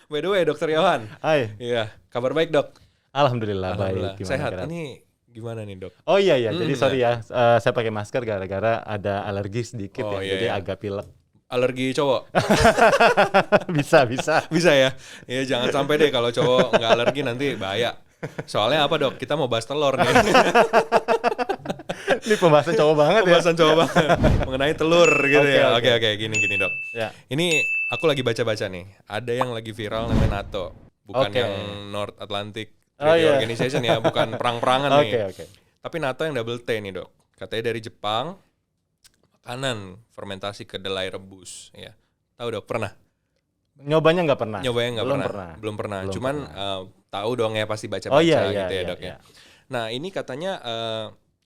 By the way, Dokter Yohan. Hai. Iya, kabar baik, Dok? Alhamdulillah baik. Gimana Sehat. Kak? Ini gimana nih, Dok? Oh iya, jadi sorry ya, saya pakai masker gara-gara ada alergi sedikit Oh, ya, iya, jadi iya. agak pilek. Alergi cowok? Bisa. Bisa ya? Ya jangan sampai deh kalau cowok nggak alergi nanti bahaya. Soalnya apa, Dok? Kita mau bahas telur nih. Ini pembahasan cowok banget ya. Pembahasan cowok banget mengenai telur gitu ya. Oke. Oke, gini, Dok. Ya. Ini aku lagi baca-baca nih. Ada yang lagi viral namanya NATO. Bukan Oke. yang North Atlantic Oh, Treaty iya. Organization ya, bukan perang-perangan nih. Oke. Tapi NATO yang double T nih, Dok. Katanya dari Jepang, makanan fermentasi kedelai rebus ya. Tahu, Dok, pernah? Nyobanya nggak pernah. Nyobanya nggak Belum pernah. Belum pernah. Belum Cuman pernah. tahu dong ya, pasti baca-baca Oh iya, gitu ya, iya, Dok ya. iya. Nah, ini katanya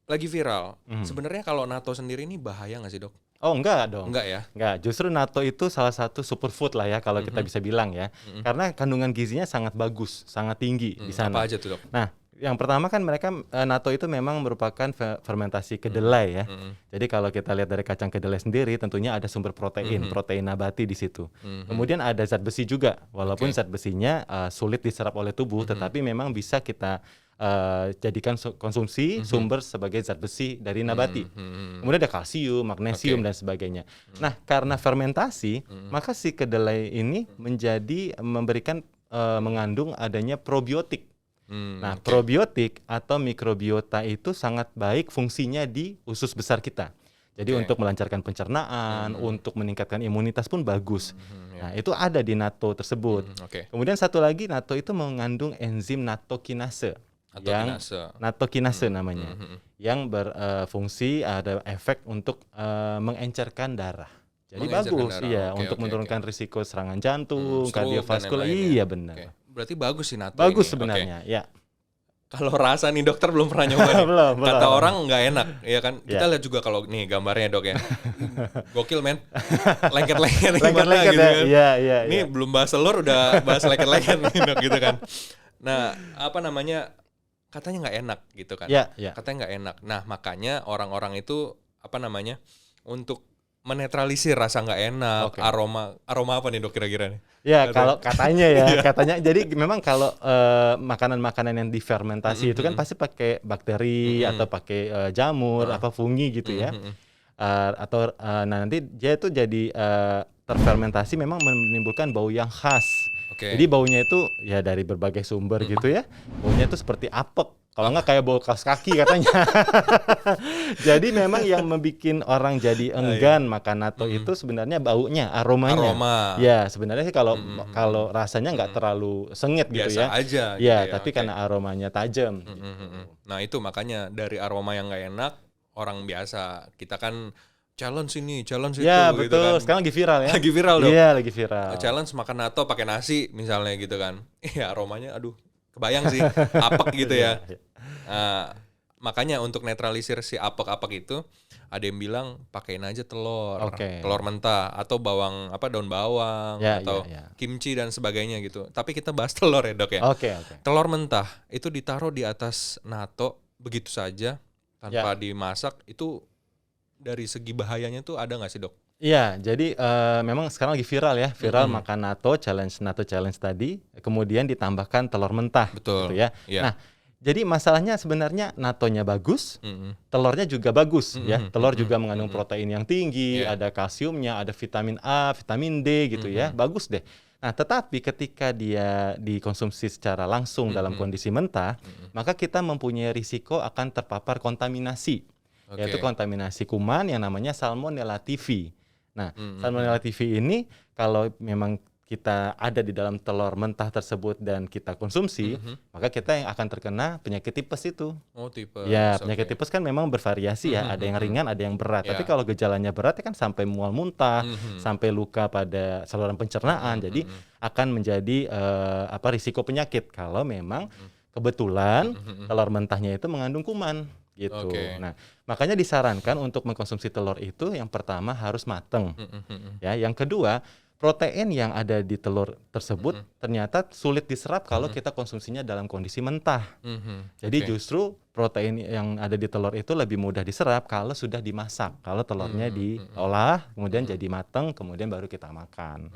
lagi viral. Mhm. Sebenarnya kalau NATO sendiri ini bahaya nggak sih, Dok? Oh enggak dong. Enggak ya? Enggak, justru NATO itu salah satu superfood lah ya kalau kita bisa bilang ya. Karena kandungan gizinya sangat bagus, sangat tinggi di sana. Apa aja tuh, Dok? Nah, yang pertama kan mereka NATO itu memang merupakan fermentasi kedelai ya. Jadi kalau kita lihat dari kacang kedelai sendiri tentunya ada sumber protein nabati di situ. Kemudian ada zat besi juga. Walaupun zat besinya sulit diserap oleh tubuh, tetapi memang bisa kita jadikan konsumsi sumber sebagai zat besi dari nabati. Kemudian ada kalsium, magnesium dan sebagainya. Nah, karena fermentasi, maka si kedelai ini memberikan mengandung adanya probiotik. Nah, probiotik atau mikrobiota itu sangat baik fungsinya di usus besar kita. Jadi untuk melancarkan pencernaan, untuk meningkatkan imunitas pun bagus. Nah, itu ada di NATO tersebut. Kemudian satu lagi, NATO itu mengandung enzim natokinase. Natokinase namanya. Yang berfungsi ada efek untuk mengencerkan darah. Jadi bagus untuk menurunkan risiko serangan jantung, kardiovaskular. Iya benar. Berarti bagus sih NATO bagus ini. sebenarnya, ya. Kalau rasa nih, dokter belum pernah nyoba nih. belum. Kata orang nggak enak, ya kan? Kita lihat juga kalau nih gambarnya, Dok ya. Gokil, men. Lengket-lengket gitu kan. Iya. Ini belum bahas telur udah bahas lengket-lengket nih, Dok, gitu kan. Nah, apa namanya? Katanya nggak enak gitu kan. Iya. Katanya nggak enak. Nah, makanya orang-orang itu apa namanya? Untuk menetralisir rasa nggak enak, aroma apa nih, Dok, kira-kira nih? Ya, kalau katanya ya, katanya. Jadi memang kalau makanan-makanan yang difermentasi itu kan pasti pakai bakteri atau pakai jamur, fungi gitu ya. Nanti dia itu jadi terfermentasi memang menimbulkan bau yang khas. Jadi baunya itu ya dari berbagai sumber gitu ya. Baunya itu seperti apek. Kalau nggak kayak bau kaos kaki katanya. Jadi memang yang membuat orang jadi enggan makan NATO itu sebenarnya baunya, aromanya. Ya sebenarnya sih kalau rasanya nggak terlalu sengit gitu biasa ya. Aja, ya, gitu ya. Tapi karena aromanya tajam. Gitu. Nah itu makanya dari aroma yang nggak enak, orang biasa kita kan challenge ini, challenge ya, itu. betul. Gitu kan. Sekarang lagi viral ya. Lagi viral, Dok. Iya, lagi viral. Challenge makan NATO pakai nasi misalnya gitu kan. Iya, aromanya aduh. Kebayang sih, apek gitu ya. Nah, makanya untuk netralisir si apek-apek itu, ada yang bilang pakein aja telur mentah atau daun bawang atau kimchi dan sebagainya gitu. Tapi kita bahas telur ya, Dok ya. Telur mentah itu ditaruh di atas NATO begitu saja tanpa dimasak, itu dari segi bahayanya tuh ada nggak sih, Dok? Iya, jadi memang sekarang lagi viral ya, makan NATO challenge tadi, kemudian ditambahkan telur mentah. Betul. Gitu ya. Nah, jadi masalahnya sebenarnya NATO-nya bagus, telurnya juga bagus ya. Telur juga mengandung protein yang tinggi, ada kalsiumnya, ada vitamin A, vitamin D gitu ya, bagus deh. Nah, tetapi ketika dia dikonsumsi secara langsung dalam kondisi mentah, maka kita mempunyai risiko akan terpapar kontaminasi, yaitu kontaminasi kuman yang namanya Salmonella typhi. Nah, Salmonella typhi ini kalau memang kita ada di dalam telur mentah tersebut dan kita konsumsi, maka kita yang akan terkena penyakit tipes itu. Oh, tipes. Ya, penyakit tipes kan memang bervariasi ya, ada yang ringan, ada yang berat. Tapi kalau gejalanya berat kan sampai mual muntah, sampai luka pada saluran pencernaan. Jadi akan menjadi risiko penyakit kalau memang kebetulan telur mentahnya itu mengandung kuman. Gitu. Nah, makanya disarankan untuk mengkonsumsi telur itu yang pertama harus mateng. Ya, yang kedua, protein yang ada di telur tersebut ternyata sulit diserap kalau kita konsumsinya dalam kondisi mentah. Jadi justru protein yang ada di telur itu lebih mudah diserap kalau sudah dimasak. Kalau telurnya diolah, kemudian jadi matang, kemudian baru kita makan.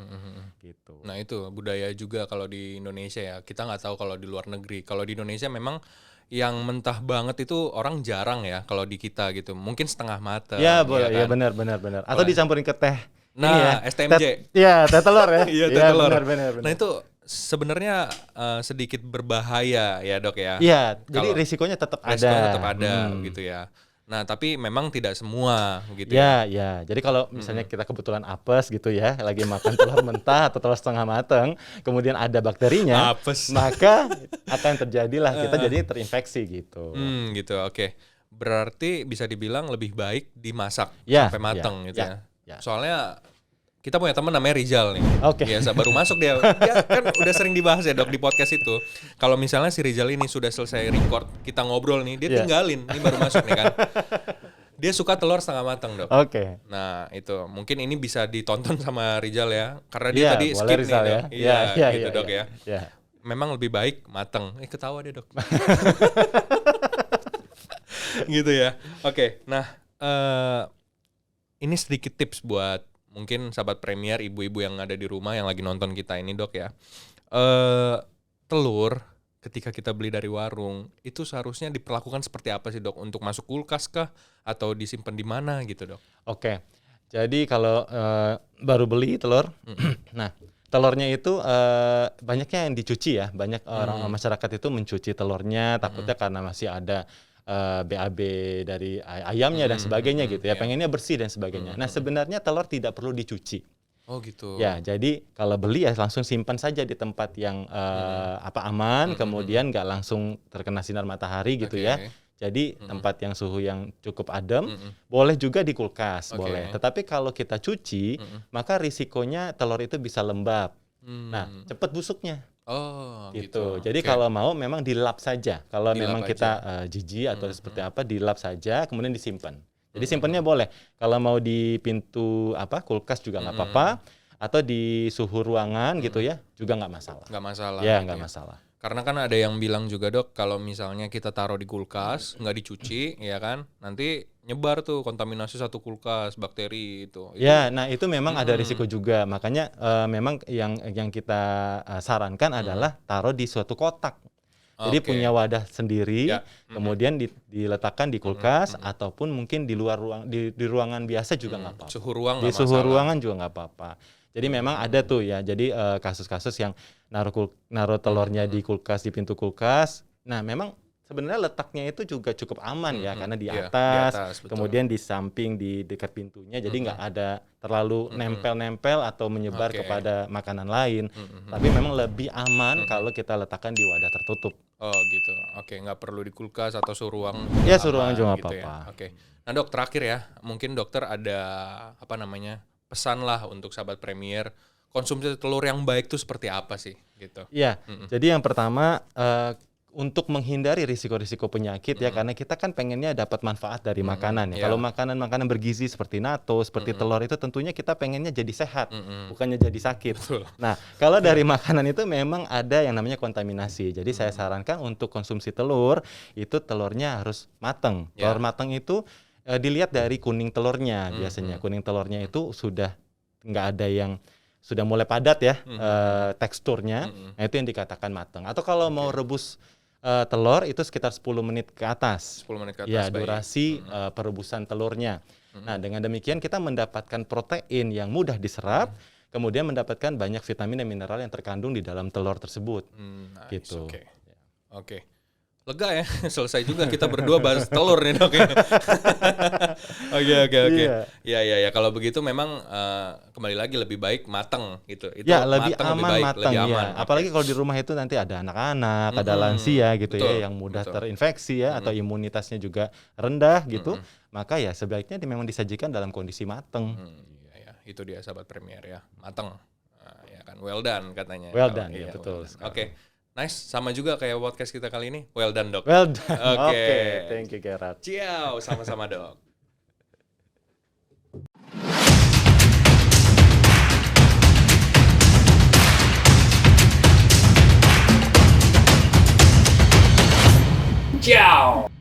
Gitu. Nah itu budaya juga kalau di Indonesia ya. Kita nggak tahu kalau di luar negeri. Kalau di Indonesia memang yang mentah banget itu orang jarang ya kalau di kita gitu. Mungkin setengah matang. Ya boleh, ya ya kan? benar. Atau dicampurin ke teh. Nah, Ini ya, STMJ. Teh telur ya. Iya, teh telur. Benar. Nah itu sebenarnya sedikit berbahaya ya dok ya. Iya, jadi Kalau risikonya tetap ada. resikonya tetap ada gitu ya. Nah tapi memang tidak semua gitu ya. Ya. Jadi kalau misalnya kita kebetulan apes gitu ya, lagi makan telur mentah atau telur setengah matang, kemudian ada bakterinya, Apes. maka akan terjadilah kita jadi terinfeksi gitu. Gitu, oke. Berarti bisa dibilang lebih baik dimasak Ya, sampai matang gitu ya. ya. Soalnya kita punya teman namanya Rizal nih. Oke. Biasa baru masuk dia. Dia kan udah sering dibahas ya dok di podcast itu. Kalau misalnya si Rizal ini sudah selesai record, kita ngobrol nih, dia tinggalin. Ini baru masuk nih kan. Dia suka telur setengah matang dok. Oke. Nah itu mungkin ini bisa ditonton sama Rizal ya. Karena dia tadi boleh skip Rizal nih dok. Iya gitu dok ya. Ya. Memang lebih baik matang. Ketawa deh dok. Gitu ya. Oke. Nah ini sedikit tips buat mungkin sahabat Premier, ibu-ibu yang ada di rumah yang lagi nonton kita ini dok ya. Telur ketika kita beli dari warung itu seharusnya diperlakukan seperti apa sih dok? Untuk masuk kulkas kah? Atau disimpan di mana gitu dok? Oke. Jadi kalau baru beli telur, nah telurnya itu banyaknya yang dicuci ya. Banyak orang masyarakat itu mencuci telurnya, takutnya karena masih ada BAB dari ayamnya dan sebagainya gitu ya. Pengennya bersih dan sebagainya. Nah sebenarnya telur tidak perlu dicuci. Oh gitu. Ya, jadi kalau beli ya langsung simpan saja di tempat yang aman, kemudian nggak langsung terkena sinar matahari gitu ya. Jadi tempat yang suhu yang cukup adem, boleh juga di kulkas, boleh. Tetapi kalau kita cuci, maka risikonya telur itu bisa lembab. Nah, cepat busuknya. Oh gitu. Jadi kalau mau memang dilap saja. Kalau memang kita jijik atau seperti apa, dilap saja, kemudian disimpan. Jadi simpannya boleh. Kalau mau di pintu kulkas juga nggak apa-apa, atau di suhu ruangan gitu ya, juga nggak masalah. Nggak masalah. Ya gitu nggak masalah. Karena kan ada yang bilang juga dok, kalau misalnya kita taruh di kulkas nggak dicuci, ya kan, nanti nyebar tuh kontaminasi satu kulkas bakteri itu. Ya, nah itu memang ada risiko juga. Makanya memang yang kita sarankan adalah taruh di suatu kotak. Jadi punya wadah sendiri, kemudian diletakkan di kulkas ataupun mungkin di luar di ruangan biasa juga nggak apa-apa. Suhu ruang di suhu ruangan juga nggak apa-apa. Jadi memang ada tuh ya. Jadi kasus-kasus yang naruh telurnya di kulkas, di pintu kulkas. Nah memang sebenarnya letaknya itu juga cukup aman ya, karena di atas kemudian di samping di dekat pintunya, jadi nggak ada terlalu nempel-nempel atau menyebar kepada makanan lain. Tapi memang lebih aman kalau kita letakkan di wadah tertutup. Oh gitu. Oke, nggak perlu di kulkas atau suhu ruang. Ya suhu ruang juga nggak gitu apa-apa. Ya. Oke. Nah dok, terakhir ya, mungkin dokter ada pesan lah untuk sahabat Premier, konsumsi telur yang baik tuh seperti apa sih gitu. Iya. Jadi yang pertama untuk menghindari risiko-risiko penyakit ya, karena kita kan pengennya dapat manfaat dari makanan ya. Kalau makanan-makanan bergizi seperti natto, seperti telur itu tentunya kita pengennya jadi sehat, bukannya jadi sakit. Betul. Nah, kalau dari makanan itu memang ada yang namanya kontaminasi. Jadi saya sarankan untuk konsumsi telur, itu telurnya harus matang. Telur matang itu dilihat dari kuning telurnya biasanya. Kuning telurnya itu sudah nggak ada yang sudah mulai padat ya teksturnya. Nah, itu yang dikatakan matang. Atau kalau mau rebus telur itu sekitar 10 menit ke atas. 10 menit ke atas. Ya, durasi perebusan telurnya. Nah, dengan demikian kita mendapatkan protein yang mudah diserap, kemudian mendapatkan banyak vitamin dan mineral yang terkandung di dalam telur tersebut. Nice, gitu. Oke. Lega ya, selesai juga kita berdua bahas telur nih dok. Oke. Iya. Kalau begitu memang kembali lagi lebih baik matang gitu. Itu ya lebih matang, aman, lebih aman. Apalagi kalau di rumah itu nanti ada anak-anak, ada lansia gitu ya yang mudah terinfeksi ya, atau imunitasnya juga rendah gitu. Maka ya sebaiknya memang disajikan dalam kondisi matang. Iya, itu dia sahabat Premier ya, matang. Ya kan, well done katanya. Well done, ya betul. Oke. Nice, sama juga kayak podcast kita kali ini. Well done, Dok. Well done. Oke. Thank you, Gerard. Ciao, sama-sama, Dok. Ciao.